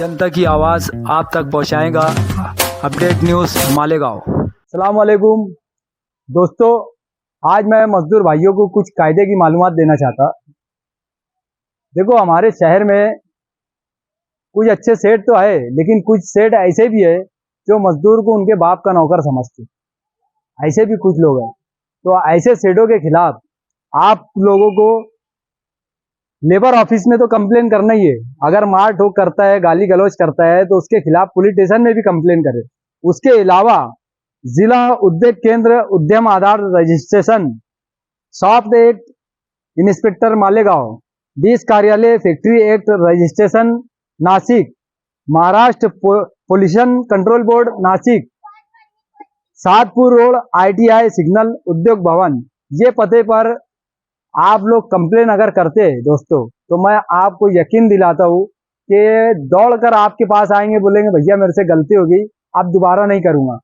जनता की आवाज़ आप तक पहुंचाएगा अपडेट न्यूज़ मालेगांव। अस्सलाम वालेकुम दोस्तों, आज मैं मजदूर भाइयों को कुछ कायदे की मालूमात देना चाहता। देखो, हमारे शहर में कुछ अच्छे सेठ तो है, लेकिन कुछ सेठ ऐसे भी है जो मजदूर को उनके बाप का नौकर समझते। ऐसे भी कुछ लोग हैं। तो ऐसे सेठों के खिलाफ आप लोगों को लेबर ऑफिस में तो कंप्लेन करना ही है। अगर मार ठोक करता है, गाली गलौज करता है, तो उसके खिलाफ पुलिस स्टेशन में भी कंप्लेन करे। उसके अलावा जिला उद्योग केंद्र उद्यम Aadhaar registration soft act inspector Malegaon 20 कार्यालय factory act registration Nashik Maharashtra pollution control board Nashik Satpur road ITI signal उद्योग भवन, ये पते पर आप लोग कंप्लेन अगर करते हैं दोस्तों, तो मैं आपको यकीन दिलाता हूँ कि दौड़कर आपके पास आएंगे, बोलेंगे भैया मेरे से गलती हो गई, अब दोबारा नहीं करूंगा।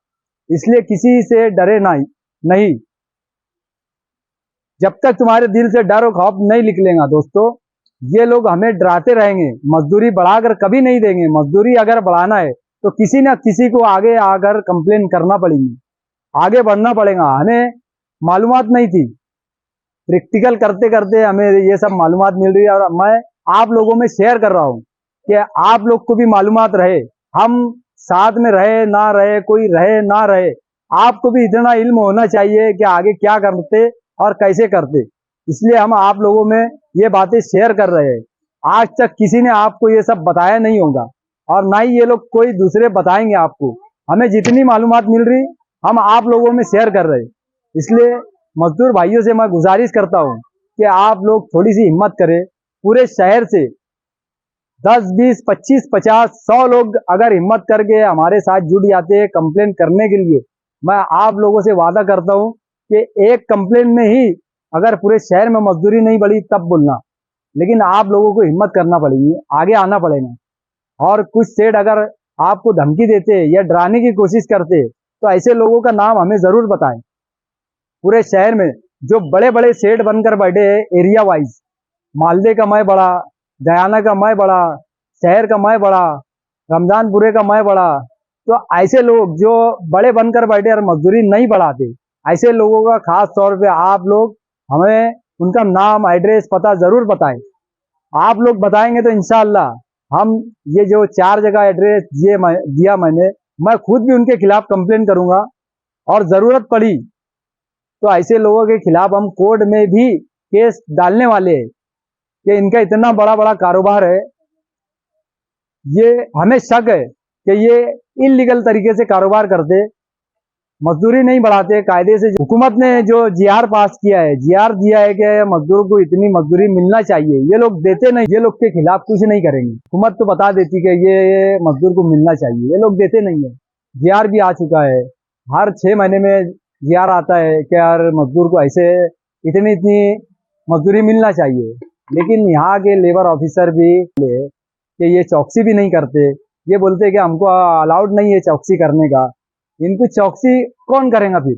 इसलिए किसी से डरे नहीं। जब तक तुम्हारे दिल से डर और खौफ नहीं निकलेगा दोस्तों, ये लोग हमें डराते रहेंगे। मजदूरी बढ़ाकर कभी नहीं देंगे। मजदूरी अगर बढ़ाना है तो किसी न किसी को आगे आकर कंप्लेन करना पड़ेगी, आगे बढ़ना पड़ेगा। हमें मालूमात नहीं थी, प्रैक्टिकल करते करते हमें ये सब मालूमात मिल रही है, और मैं आप लोगों में शेयर कर रहा हूँ कि आप लोग को भी मालूमात रहे। हम साथ में रहे ना रहे, कोई रहे ना रहे, आपको भी इतना इल्म होना चाहिए कि आगे क्या करते और कैसे करते। इसलिए हम आप लोगों में ये बातें शेयर कर रहे हैं। आज तक किसी ने आपको ये सब बताया नहीं होगा, और ना ही ये लोग कोई दूसरे बताएंगे आपको। हमें जितनी मालूमात मिल रही हम आप लोगों में शेयर कर रहे हैं। इसलिए मजदूर भाइयों से मैं गुजारिश करता हूं कि आप लोग थोड़ी सी हिम्मत करें। पूरे शहर से 10, 20, 25, 50, 100 लोग अगर हिम्मत करके हमारे साथ जुट जाते हैं कंप्लेन करने के लिए, मैं आप लोगों से वादा करता हूं कि एक कंप्लेन में ही अगर पूरे शहर में मजदूरी नहीं बढ़ी तब बोलना। लेकिन आप लोगों को हिम्मत करना पड़ेगी, आगे आना पड़ेगा। और कुछ सेठ अगर आपको धमकी देते या डराने की कोशिश करते, तो ऐसे लोगों का नाम हमें जरूर बताएं। पूरे शहर में जो बड़े बड़े सेठ बनकर बैठे हैं एरिया वाइज, मालदे का मैं बड़ा, गयाना का मैं बड़ा, शहर का मैं बड़ा, रमजानपुरे का मैं बड़ा, तो ऐसे लोग जो बड़े बनकर बैठे और मजदूरी नहीं बढ़ाते, ऐसे लोगों का खास तौर पे आप लोग हमें उनका नाम, एड्रेस, पता जरूर बताएं। आप लोग बताएंगे तो इंशाअल्लाह हम ये जो 4 जगह एड्रेस दिया मैंने, मैं खुद भी उनके खिलाफ कंप्लेन करूंगा, और जरूरत पड़ी तो ऐसे लोगों के खिलाफ हम कोर्ट में भी केस डालने वाले हैं कि इनका इतना बड़ा बड़ा कारोबार है। ये हमें शक है कि ये इलीगल तरीके से कारोबार करते, मजदूरी नहीं बढ़ाते कायदे से। हुकूमत ने जो GR पास किया है, GR दिया है कि मजदूरों को इतनी मजदूरी मिलना चाहिए, ये लोग देते नहीं। ये लोग के खिलाफ कुछ नहीं करेंगे। हुकूमत तो बता देती कि ये मजदूर को मिलना चाहिए, ये लोग देते नहीं है। GR भी आ चुका है, हर 6 महीने में GR आता है कि यार मजदूर को ऐसे इतनी मजदूरी मिलना चाहिए। लेकिन यहाँ के लेबर ऑफिसर भी कि ये चौकसी भी नहीं करते। ये बोलते कि हमको अलाउड नहीं है चौकसी करने का। इनको चौकसी कौन करेगा? फिर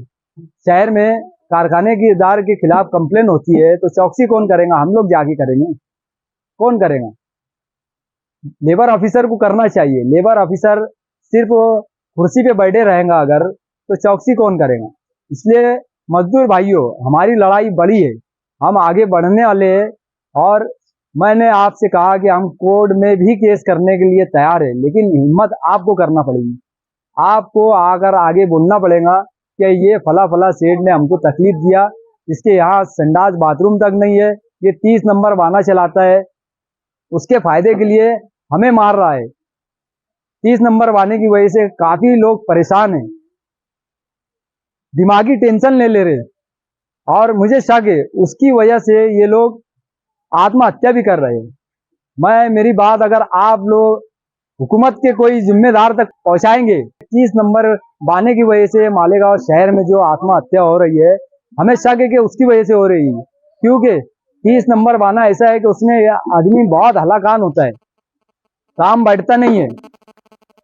शहर में कारखाने की इदार के खिलाफ कंप्लेन होती है तो चौकसी कौन करेगा? हम लोग जाके करेंगे? कौन करेगा? लेबर ऑफिसर को करना चाहिए। लेबर ऑफिसर सिर्फ कुर्सी पे बैठे रहेगा अगर, तो चौकसी कौन करेगा? इसलिए मजदूर भाइयों, हमारी लड़ाई बड़ी है, हम आगे बढ़ने वाले हैं। और मैंने आपसे कहा कि हम कोर्ट में भी केस करने के लिए तैयार है, लेकिन हिम्मत आपको करना पड़ेगी। आपको आकर आगे बोलना पड़ेगा कि ये फला सेठ ने हमको तकलीफ दिया, इसके यहाँ संडास बाथरूम तक नहीं है, ये 30 नंबर बहाना चलाता है, उसके फायदे के लिए हमें मार रहा है। 30 नंबर बहाने की वजह से काफी लोग परेशान हैं, दिमागी टेंशन ले रहे, और मुझे शक है उसकी वजह से ये लोग आत्महत्या भी कर रहे हैं। मेरी बात अगर आप लोग हुकूमत के कोई जिम्मेदार तक पहुंचाएंगे, 30 नंबर बहाने की वजह से मालेगांव शहर में जो आत्महत्या हो रही है, हमें शक है कि उसकी वजह से हो रही है। क्योंकि 30 नंबर बहाना ऐसा है कि उसमें आदमी बहुत हलाकान होता है, काम बैठता नहीं है,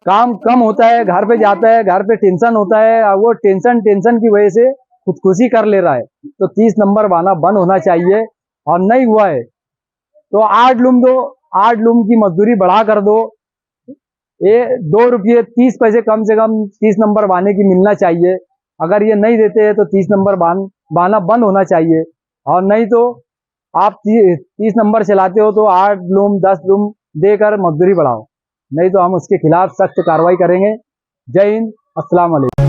काम कम होता है, घर पे जाता है, घर पे टेंशन होता है, और वो टेंशन की वजह से खुदकुशी कर ले रहा है। तो 30 नंबर बहाना बंद होना चाहिए, और नहीं हुआ है तो 8 लूम दो, 8 लूम की मजदूरी बढ़ा कर दो। ये 2 रुपये 30 पैसे कम से कम 30 नंबर बाने की मिलना चाहिए। अगर ये नहीं देते हैं तो 30 नंबर बाना बंद होना चाहिए। और नहीं तो आप 30 नंबर चलाते हो तो 8 लूम 10 लूम देकर मजदूरी बढ़ाओ, नहीं तो हम उसके खिलाफ सख्त कार्रवाई करेंगे। जय हिंद, अस्सलाम वालेकुम।